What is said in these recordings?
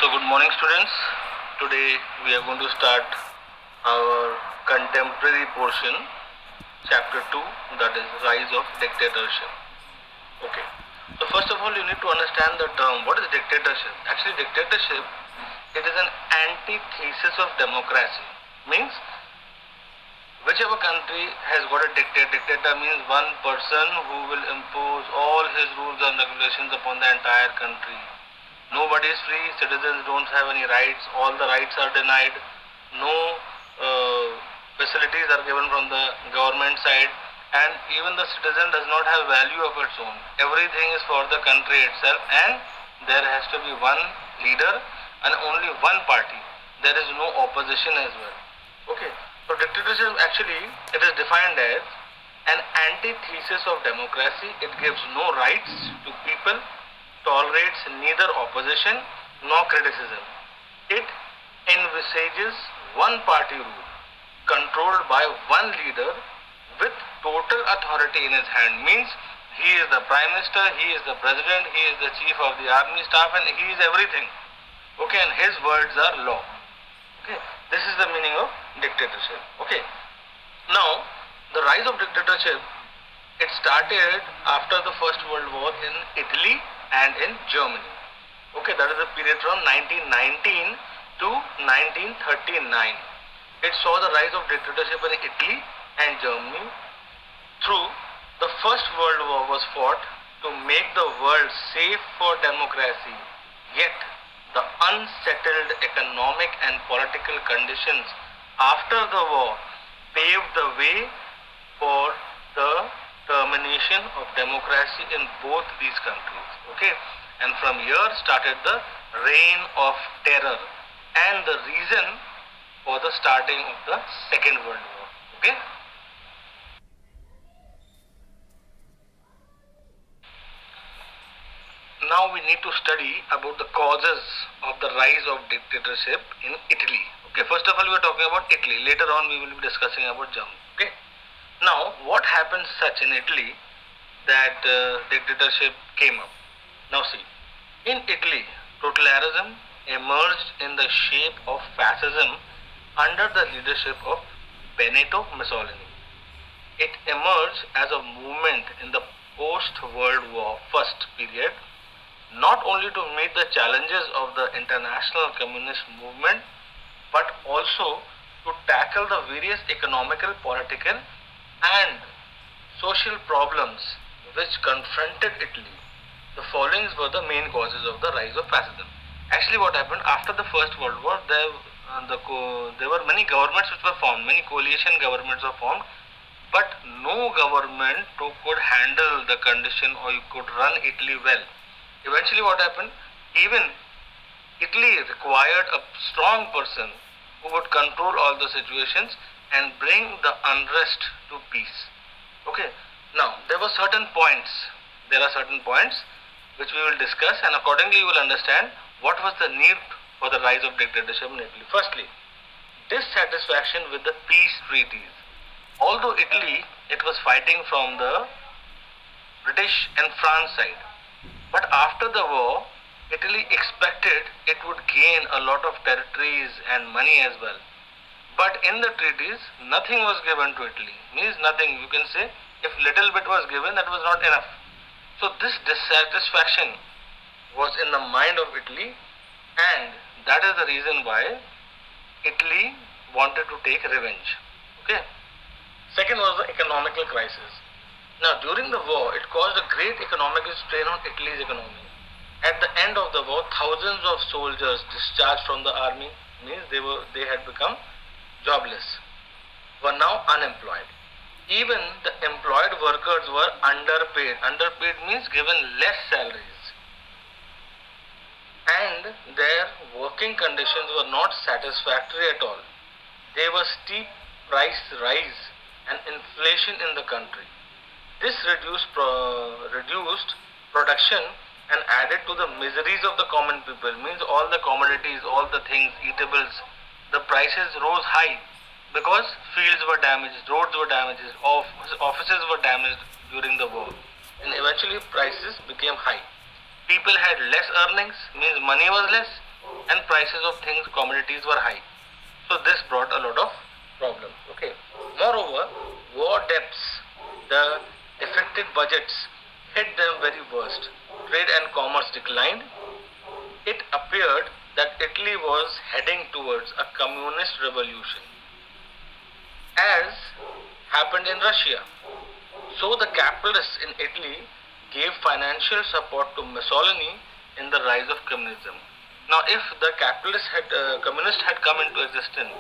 So, good morning, students. Today we are going to start our contemporary portion, chapter 2, that is Rise of Dictatorship. Okay. So, first of all, you need to understand the term. What is dictatorship? Actually, dictatorship, it is an antithesis of democracy. Means, whichever country has got a dictator means one person who will impose all his rules and regulations upon the entire country. Nobody is free, citizens don't have any rights, all the rights are denied, no facilities are given from the government side, and even the citizen does not have value of its own. Everything is for the country itself, and there has to be one leader and only one party. There is no opposition as well. Okay, so dictatorship actually it is defined as an antithesis of democracy. It gives no rights to people, tolerates neither opposition nor criticism. It envisages one party rule, controlled by one leader with total authority in his hand. Means he is the prime minister, he is the president, he is the chief of the army staff, and he is everything. Okay, and his words are law. Okay, this is the meaning of dictatorship. Okay, now the rise of dictatorship, it started after the First World War in Italy and in Germany. Okay, that is the period from 1919 to 1939. It saw the rise of dictatorship in Italy and Germany. Through the First World War was fought to make the world safe for democracy, yet the unsettled economic and political conditions after the war paved the way for the termination of democracy in both these countries. Okay, and from here started the reign of terror and the reason for the starting of the Second World War. Okay. Now we need to study about the causes of the rise of dictatorship in Italy. Okay, first of all we are talking about Italy. Later on we will be discussing about Germany. Okay. Now what happened such in Italy that dictatorship came up? Now see, in Italy, totalitarianism emerged in the shape of fascism under the leadership of Benito Mussolini. It emerged as a movement in the post-World War first period, not only to meet the challenges of the international communist movement, but also to tackle the various economical, political and social problems which confronted Italy. The following were the main causes of the rise of fascism. Actually, what happened after the First World War, there were many governments which were formed, many coalition governments were formed, but no government who could handle the condition or could run Italy well. Eventually, what happened? Even Italy required a strong person who would control all the situations and bring the unrest to peace. Okay. Now, there are certain points which we will discuss, and accordingly you will understand what was the need for the rise of dictatorship in Italy. Firstly, dissatisfaction with the peace treaties. Although Italy, it was fighting from the British and France side, but after the war, Italy expected it would gain a lot of territories and money as well. But in the treaties, nothing was given to Italy. Means nothing. You can say if little bit was given, that was not enough. So this dissatisfaction was in the mind of Italy, and that is the reason why Italy wanted to take revenge. Okay. Second was the economical crisis. Now during the war, it caused a great economic strain on Italy's economy. At the end of the war, thousands of soldiers discharged from the army, means they had become jobless, were now unemployed. Even the employed workers were underpaid. Underpaid means given less salaries. And their working conditions were not satisfactory at all. There was steep price rise and inflation in the country. This reduced production and added to the miseries of the common people. Means all the commodities, all the things, eatables, the prices rose high because fields were damaged, roads were damaged, offices were damaged during the war, and eventually prices became high. People had less earnings, means money was less, and prices of things, commodities were high. So this brought a lot of problems. Okay. Moreover, war debts, the affected budgets hit them very worst. Trade and commerce declined. It appeared that Italy was heading towards a communist revolution, as happened in Russia. So the capitalists in Italy gave financial support to Mussolini in the rise of communism. Now, if the communists had come into existence,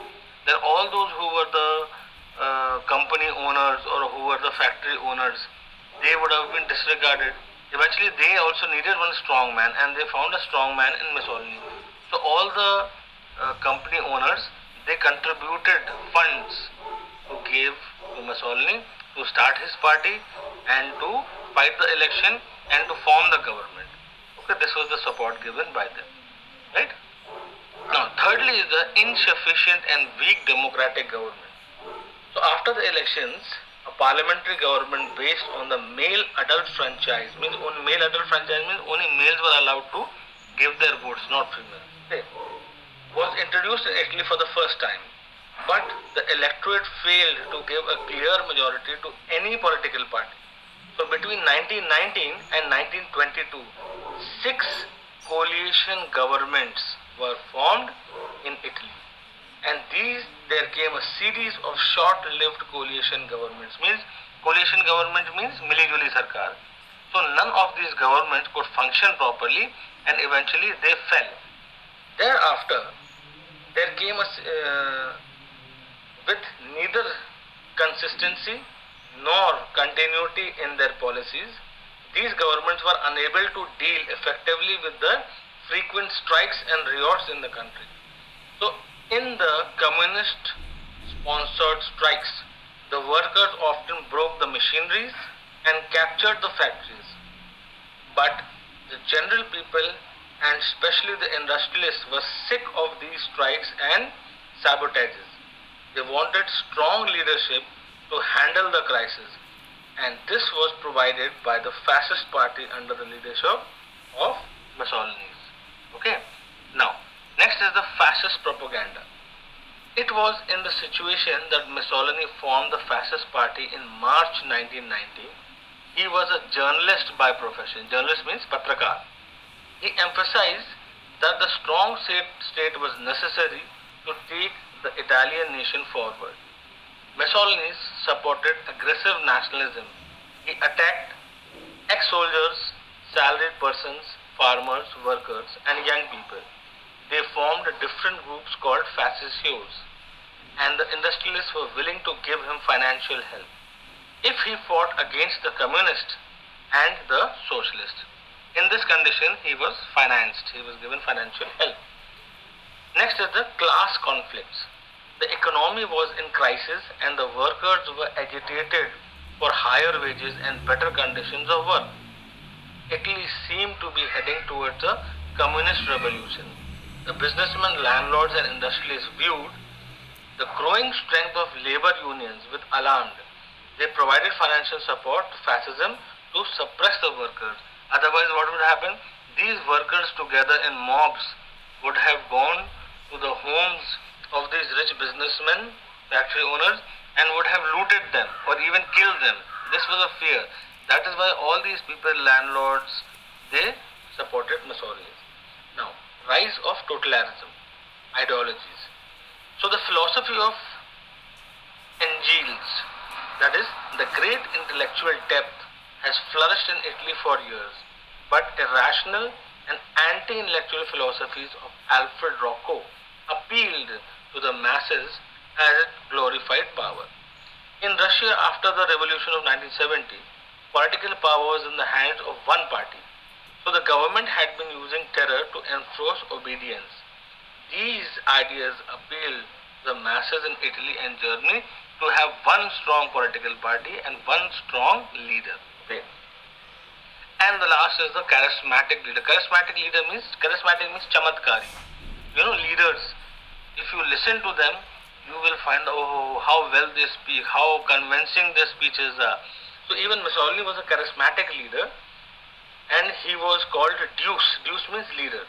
then all those who were the company owners or who were the factory owners, they would have been disregarded. Eventually, they also needed one strong man, and they found a strong man in Mussolini. So all the company owners, they contributed funds to give to Mussolini to start his party and to fight the election and to form the government. Okay, this was the support given by them, right? Now, thirdly is the insufficient and weak democratic government. So after the elections, a parliamentary government based on the male adult franchise means only males were allowed to give their votes, not females. Okay. Was introduced in Italy for the first time, but the electorate failed to give a clear majority to any political party. So between 1919 and 1922, 6 coalition governments were formed in Italy. And there came a series of short-lived coalition governments. Coalition government means Mili-Juli Sarkar. So none of these governments could function properly, and eventually they fell. Thereafter, there came with neither consistency nor continuity in their policies. These governments were unable to deal effectively with the frequent strikes and riots in the country. So, in the communist-sponsored strikes, the workers often broke the machineries and captured the factories. But the general people and especially the industrialists were sick of these strikes and sabotages. They wanted strong leadership to handle the crisis, and this was provided by the fascist party under the leadership of Mussolini. Okay. Now, next is the fascist propaganda. It was in the situation that Mussolini formed the fascist party in March 1919. He was a journalist by profession. Journalist means patrakar. He emphasized that the strong state was necessary to take the Italian nation forward. Mussolini supported aggressive nationalism. He attacked ex-soldiers, salaried persons, farmers, workers, and young people. They formed different groups called fascistas, and the industrialists were willing to give him financial help if he fought against the communists and the socialists. In this condition, he was financed. He was given financial help. Next is the class conflicts. The economy was in crisis and the workers were agitated for higher wages and better conditions of work. Italy seemed to be heading towards a communist revolution. The businessmen, landlords and industrialists viewed the growing strength of labor unions with alarm. They provided financial support to fascism to suppress the workers. Otherwise, what would happen? These workers together in mobs would have gone to the homes of these rich businessmen, factory owners, and would have looted them or even killed them. This was a fear. That is why all these people, landlords, they supported Mussolini. Now, rise of totalitarianism, ideologies. So the philosophy of Engels, that is, the great intellectual depth, has flourished in Italy for years, but irrational and anti-intellectual philosophies of Alfred Rocco appealed to the masses as it glorified power. In Russia, after the revolution of 1970, political power was in the hands of one party. So the government had been using terror to enforce obedience. These ideas appealed to the masses in Italy and Germany to have one strong political party and one strong leader. Okay. And the last is the charismatic leader. Charismatic means chamatkari. Leaders, if you listen to them, you will find how well they speak, how convincing their speeches are. So even Mussolini was a charismatic leader, and he was called Deuce. Deuce means leader.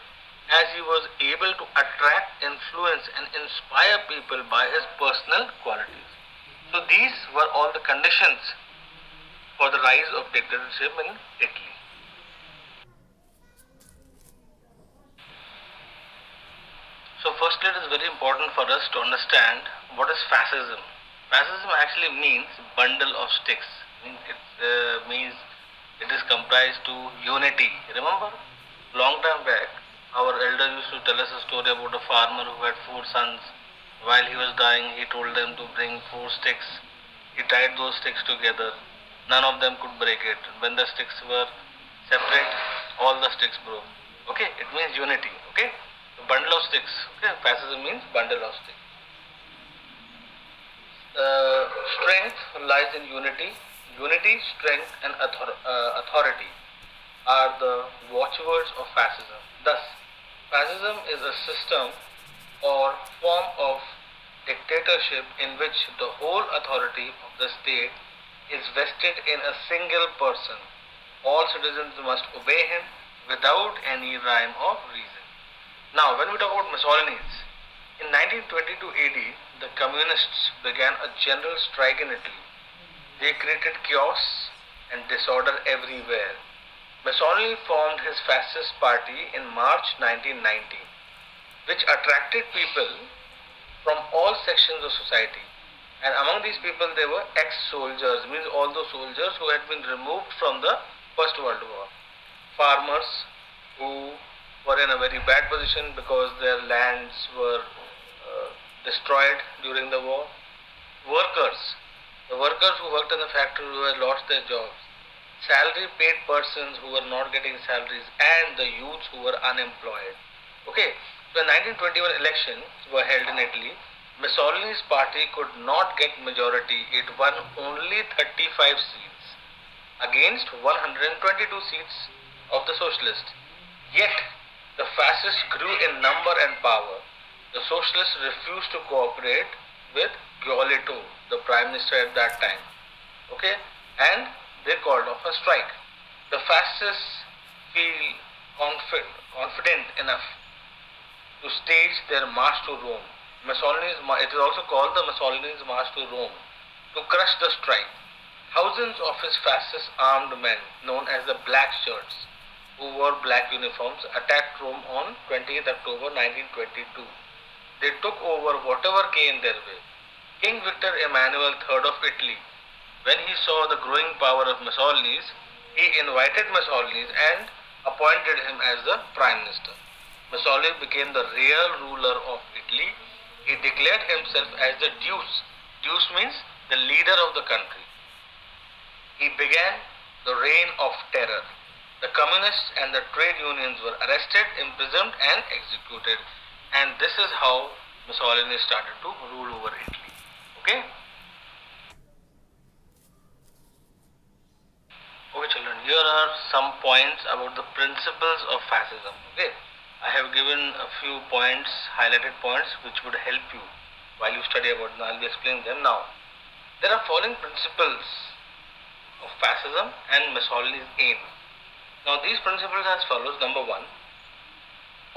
as he was able to attract, influence and inspire people by his personal qualities. So these were all the conditions for the rise of dictatorship in Italy. So firstly, it is very important for us to understand what is fascism. Fascism actually means bundle of sticks. Means it is comprised to unity. Remember, long time back, our elder used to tell us a story about a farmer who had four sons. While he was dying, he told them to bring four sticks. He tied those sticks together. None of them could break it. When the sticks were separate, all the sticks broke. Okay, it means unity. Okay, a bundle of sticks. Okay, fascism means bundle of sticks. Strength lies in unity. Unity, strength, and authority are the watchwords of fascism. Thus, fascism is a system or form of dictatorship in which the whole authority of the state is vested in a single person. All citizens must obey him without any rhyme or reason. Now, when we talk about Mussolini's, in 1922 AD, the communists began a general strike in Italy. They created chaos and disorder everywhere. Mussolini formed his fascist party in March 1919, which attracted people from all sections of society. And among these people, there were ex-soldiers, means all those soldiers who had been removed from the First World War. Farmers who were in a very bad position because their lands were destroyed during the war. Workers, the workers who worked in the factory who had lost their jobs. Salary paid persons who were not getting salaries, and the youths who were unemployed. Okay, so the 1921 elections were held in Italy. Mussolini's party could not get majority. It won only 35 seats against 122 seats of the socialists. Yet, the fascists grew in number and power. The socialists refused to cooperate with Giolitti, the prime minister at that time. Okay, and they called off a strike. The fascists feel confident enough to stage their march to Rome. It is also called the Mussolini's March to Rome, to crush the strike. Thousands of his fascist armed men, known as the Black Shirts, who wore black uniforms, attacked Rome on 20th October 1922. They took over whatever came their way. King Victor Emmanuel III of Italy, when he saw the growing power of Mussolini's, he invited Mussolini and appointed him as the prime minister. Mussolini became the real ruler of Italy. He declared himself as the Deuce. Deuce means the leader of the country. He began the reign of terror. The communists and the trade unions were arrested, imprisoned and executed. And this is how Mussolini started to rule over Italy. Okay? Okay children, here are some points about the principles of fascism. Okay? I have given a few points, highlighted points, which would help you while you study about them. I'll be explaining them now. There are following principles of fascism and Mussolini's aim. Now these principles are as follows. Number one,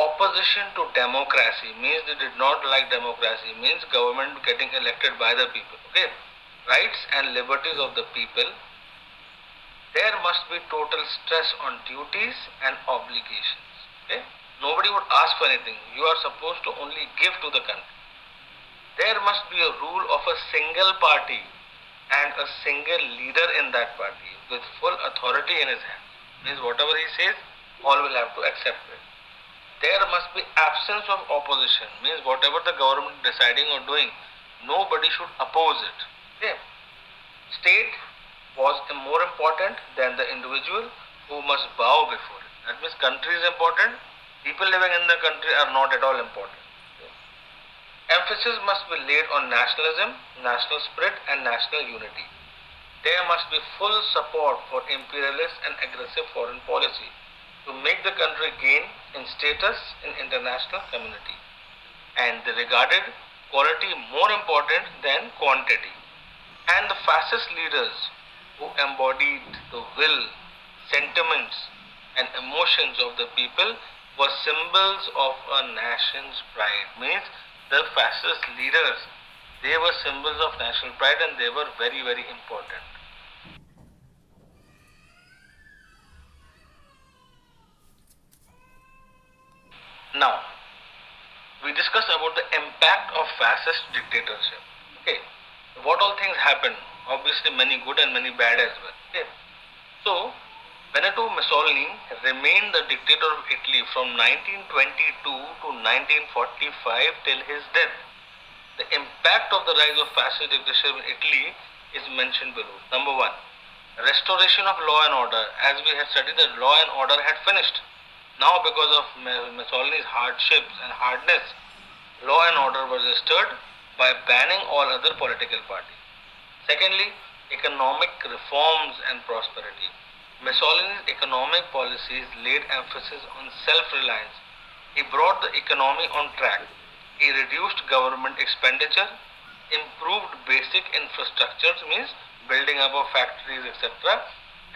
opposition to democracy, means they did not like democracy, means government getting elected by the people. Okay, rights and liberties of the people. There must be total stress on duties and obligations. Okay, nobody would ask for anything. You are supposed to only give to the country. There must be a rule of a single party and a single leader in that party with full authority in his hands. Means whatever he says, all will have to accept it. There must be absence of opposition, means whatever the government is deciding or doing, nobody should oppose it. Okay. State was more important than the individual who must bow before it. That means country is important, people living in the country are not at all important. Okay. Emphasis must be laid on nationalism, national spirit and national unity. There must be full support for imperialist and aggressive foreign policy to make the country gain in status in international community, and they regarded quality more important than quantity. And the fascist leaders who embodied the will, sentiments and emotions of the people were symbols of a nation's pride. Means the fascist leaders, they were symbols of national pride and they were very, very important. Now, we discussed about the impact of fascist dictatorship. Okay, what all things happened? Obviously, many good and many bad as well. Okay, so Benito Mussolini remained the dictator of Italy from 1922 to 1945 till his death. The impact of the rise of fascist dictatorship in Italy is mentioned below. Number one, restoration of law and order. As we had studied, that law and order had finished. Now, because of Mussolini's hardships and hardness, law and order was restored by banning all other political parties. Secondly, economic reforms and prosperity. Mussolini's economic policies laid emphasis on self-reliance. He brought the economy on track. He reduced government expenditure, improved basic infrastructure, means building up of factories, etc.,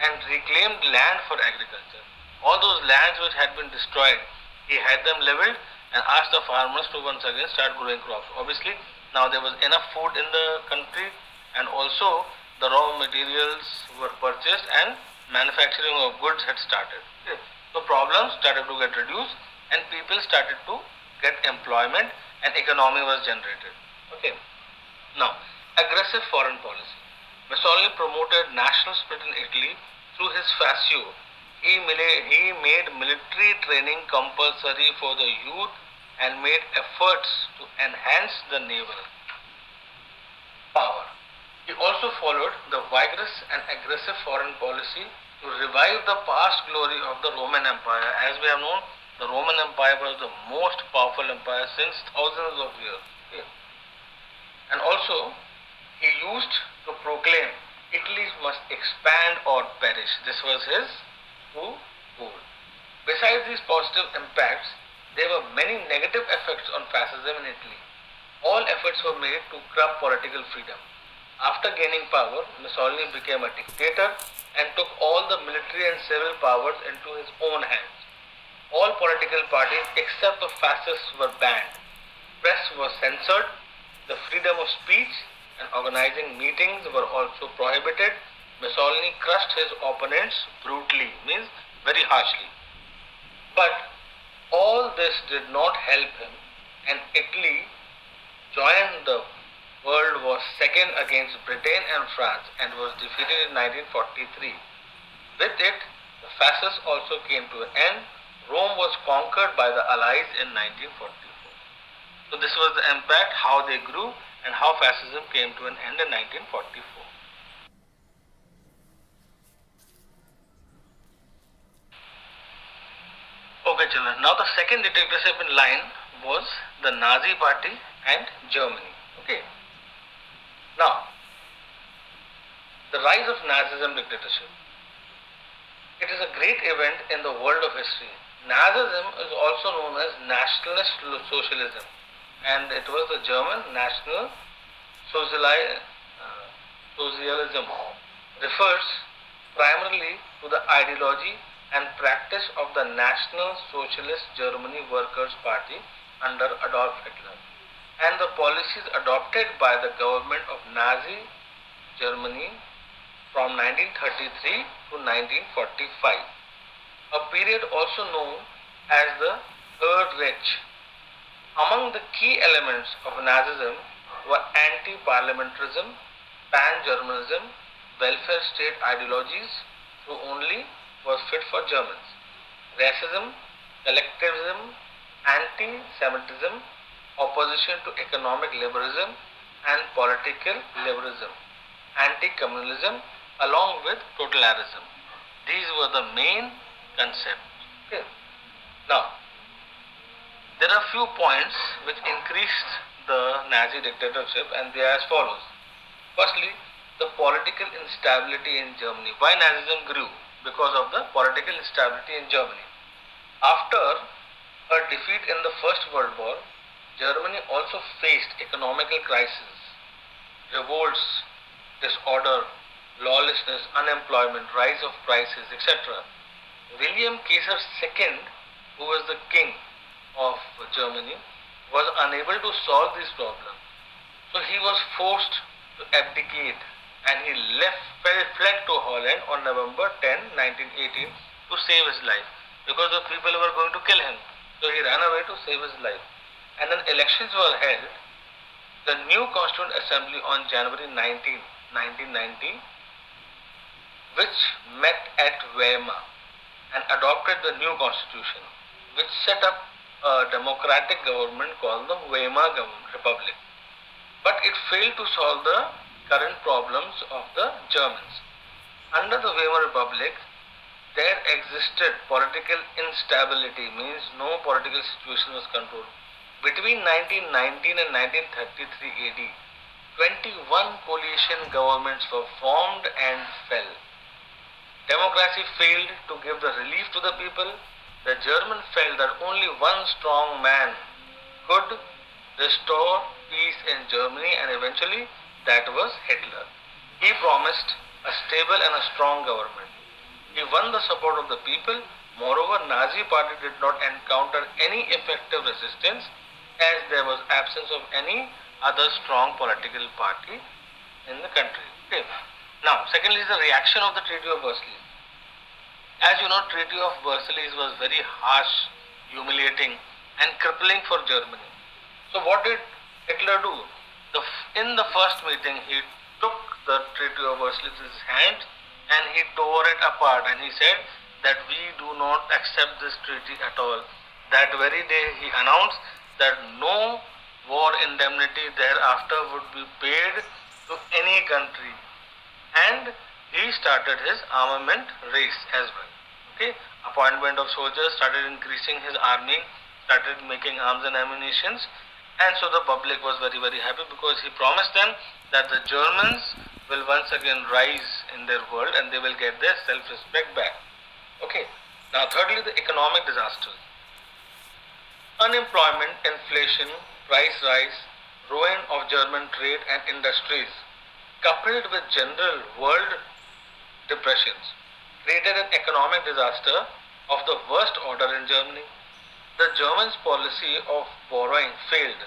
and reclaimed land for agriculture. All those lands which had been destroyed, he had them leveled and asked the farmers to once again start growing crops. Obviously, now there was enough food in the country and also the raw materials were purchased and manufacturing of goods had started. Okay. So problems started to get reduced and people started to get employment and economy was generated. Okay. Now, aggressive foreign policy. Mussolini promoted national spirit in Italy through his fascio. He made military training compulsory for the youth and made efforts to enhance the naval power. He also followed the vigorous and aggressive foreign policy to revive the past glory of the Roman Empire. As we have known, the Roman Empire was the most powerful empire since thousands of years. Okay. And also, he used to proclaim Italy must expand or perish. This was his goal. Besides these positive impacts, there were many negative effects on fascism in Italy. All efforts were made to curb political freedom. After gaining power, Mussolini became a dictator and took all the military and civil powers into his own hands. All political parties except the fascists were banned. Press was censored. The freedom of speech and organizing meetings were also prohibited. Mussolini crushed his opponents brutally, means very harshly. But all this did not help him, and Italy joined the World War II against Britain and France and was defeated in 1943. With it, the fascists also came to an end. Rome was conquered by the Allies in 1944. So this was the impact, how they grew and how fascism came to an end in 1944. Okay children, now the second dictatorship in line was the Nazi party and Germany. Okay. Now, the rise of Nazism dictatorship. It is a great event in the world of history. Nazism is also known as Nationalist Socialism, and it was the German National Socialism. Refers primarily to the ideology and practice of the National Socialist Germany Workers' Party under Adolf Hitler and the policies adopted by the government of Nazi Germany from 1933 to 1945, a period also known as the Third Reich. Among the key elements of Nazism were anti-parliamentarism, pan-Germanism, welfare state ideologies who only was fit for Germans, racism, collectivism, anti-Semitism, opposition to economic liberalism and political liberalism, anti-communalism along with totalitarianism. These were the main concepts. Okay. Now, there are few points which increased the Nazi dictatorship and they are as follows. Firstly, the political instability in Germany. Why Nazism grew? Because of the political instability in Germany. After her defeat in the First World War, Germany also faced economical crisis, revolts, disorder, lawlessness, unemployment, rise of prices, etc. William Kaiser II who was the king of Germany, was unable to solve these problems. So he was forced to abdicate and he fled to Holland on November 10, 1918 to save his life because the people were going to kill him. So he ran away to save his life. And then elections were held. The new Constituent Assembly on January 19, 1990, which met at Weimar and adopted the new constitution, which set up a democratic government called the Weimar Republic. But it failed to solve the current problems of the Germans. Under the Weimar Republic, there existed political instability, means no political situation was controlled. Between 1919 and 1933 AD, 21 coalition governments were formed and fell. Democracy failed to give the relief to the people. The Germans felt that only one strong man could restore peace in Germany, and eventually that was Hitler. He promised a stable and a strong government. He won the support of the people. Moreover, Nazi party did not encounter any effective resistance as there was absence of any other strong political party in the country. Okay. Now, secondly is the reaction of the Treaty of Versailles. As you know, Treaty of Versailles was very harsh, humiliating and crippling for Germany. So what did Hitler do? In the first meeting, he took the Treaty of Versailles in his hand and he tore it apart and he said that we do not accept this treaty at all. That very day he announced that no war indemnity thereafter would be paid to any country, and he started his armament race as well. Okay, appointment of soldiers, started increasing his army, started making arms and ammunitions, and so the public was very, very happy because he promised them that the Germans will once again rise in their world and they will get their self-respect back. Okay, now thirdly, the economic disasters. Unemployment, inflation, price rise, ruin of German trade and industries, coupled with general world depressions, created an economic disaster of the worst order in Germany. The Germans' policy of borrowing failed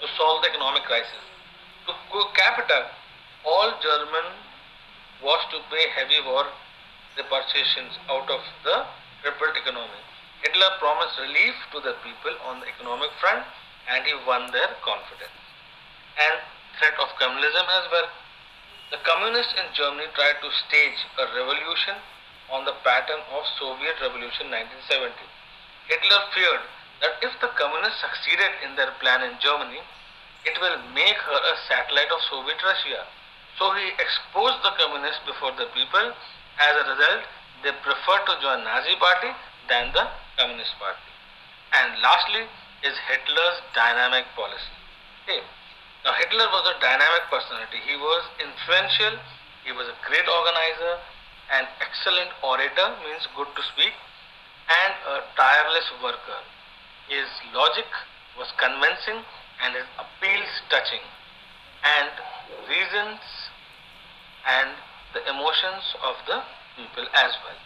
to solve the economic crisis. To per capita, all German was to pay heavy war repatriations out of the crippled economy. Hitler promised relief to the people on the economic front and he won their confidence. And threat of communism as well. The communists in Germany tried to stage a revolution on the pattern of Soviet Revolution 1970. Hitler feared that if the communists succeeded in their plan in Germany, it will make her a satellite of Soviet Russia. So he exposed the communists before the people. As a result, they preferred to join Nazi party than the Communist party. And lastly is Hitler's dynamic policy. Okay. Now Hitler was a dynamic personality. He was influential, he was a great organizer, an excellent orator, means good to speak, and a tireless worker. His logic was convincing and his appeals touching, and reasons and the emotions of the people as well.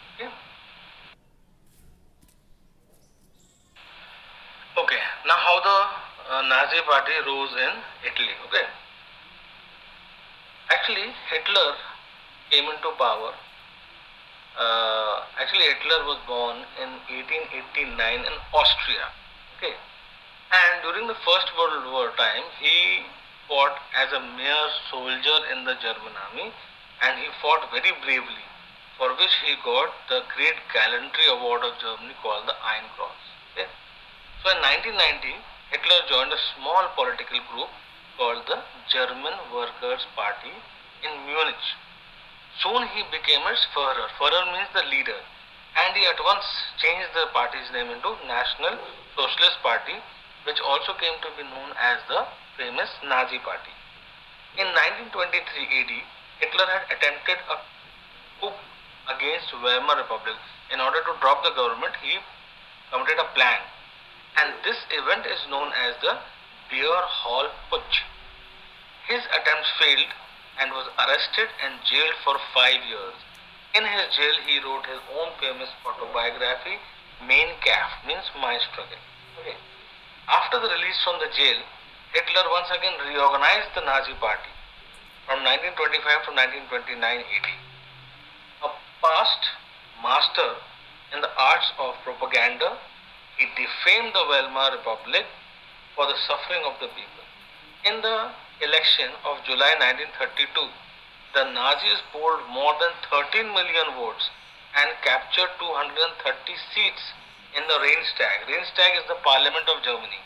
Okay, now how the Nazi party rose in Italy. Okay, actually Hitler came into power. Hitler was born in 1889 in Austria. Okay, and during the First World War time, he fought as a mere soldier in the German army, and he fought very bravely, for which he got the Great Gallantry Award of Germany called the Iron Cross. Okay? So in 1990, Hitler joined a small political group called the German Workers' Party in Munich. Soon he became its Führer. Führer means the leader, and he at once changed the party's name into National Socialist Party, which also came to be known as the famous Nazi Party. In 1923 AD, Hitler had attempted a coup against Weimar Republic. In order to drop the government, he committed a plan, and this event is known as the Beer Hall Putsch. His attempts failed and was arrested and jailed for 5 years. In his jail, he wrote his own famous autobiography Mein Kampf means my struggle. Okay. After the release from the jail, Hitler once again reorganized the Nazi party from 1925 to 1929 AD. A past master in the arts of propaganda, he defamed the Weimar Republic for the suffering of the people. In the election of July 1932, the Nazis polled more than 13 million votes and captured 230 seats in the Reichstag. Reichstag is the parliament of Germany,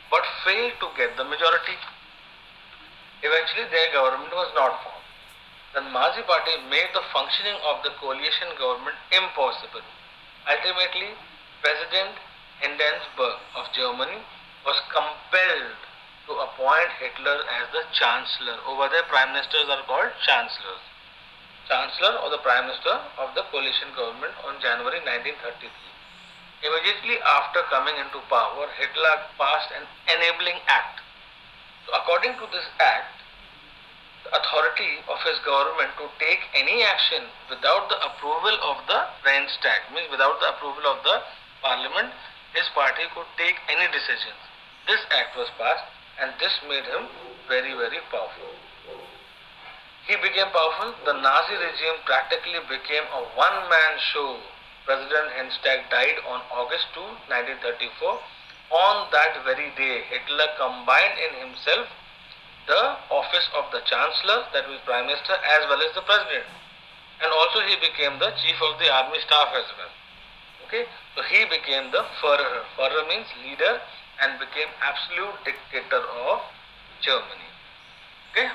but failed to get the majority. Eventually, their government was not formed. The Nazi party made the functioning of the coalition government impossible. Ultimately, President Hindenburg of Germany was compelled to appoint Hitler as the Chancellor. Over there, Prime Ministers are called Chancellors. Chancellor or the Prime Minister of the coalition government on January 1933. Immediately after coming into power, Hitler passed an enabling act. So according to this act, the authority of his government to take any action without the approval of the Reichstag, means without the approval of the parliament, his party could take any decisions. This act was passed and this made him very, very powerful. He became powerful. The Nazi regime practically became a one-man show. President Hindenburg died on August 2, 1934. On that very day, Hitler combined in himself the office of the Chancellor, that was Prime Minister, as well as the President. And also he became the Chief of the Army Staff as well. Okay, so he became the Führer. Führer means leader and became absolute dictator of Germany. Okay.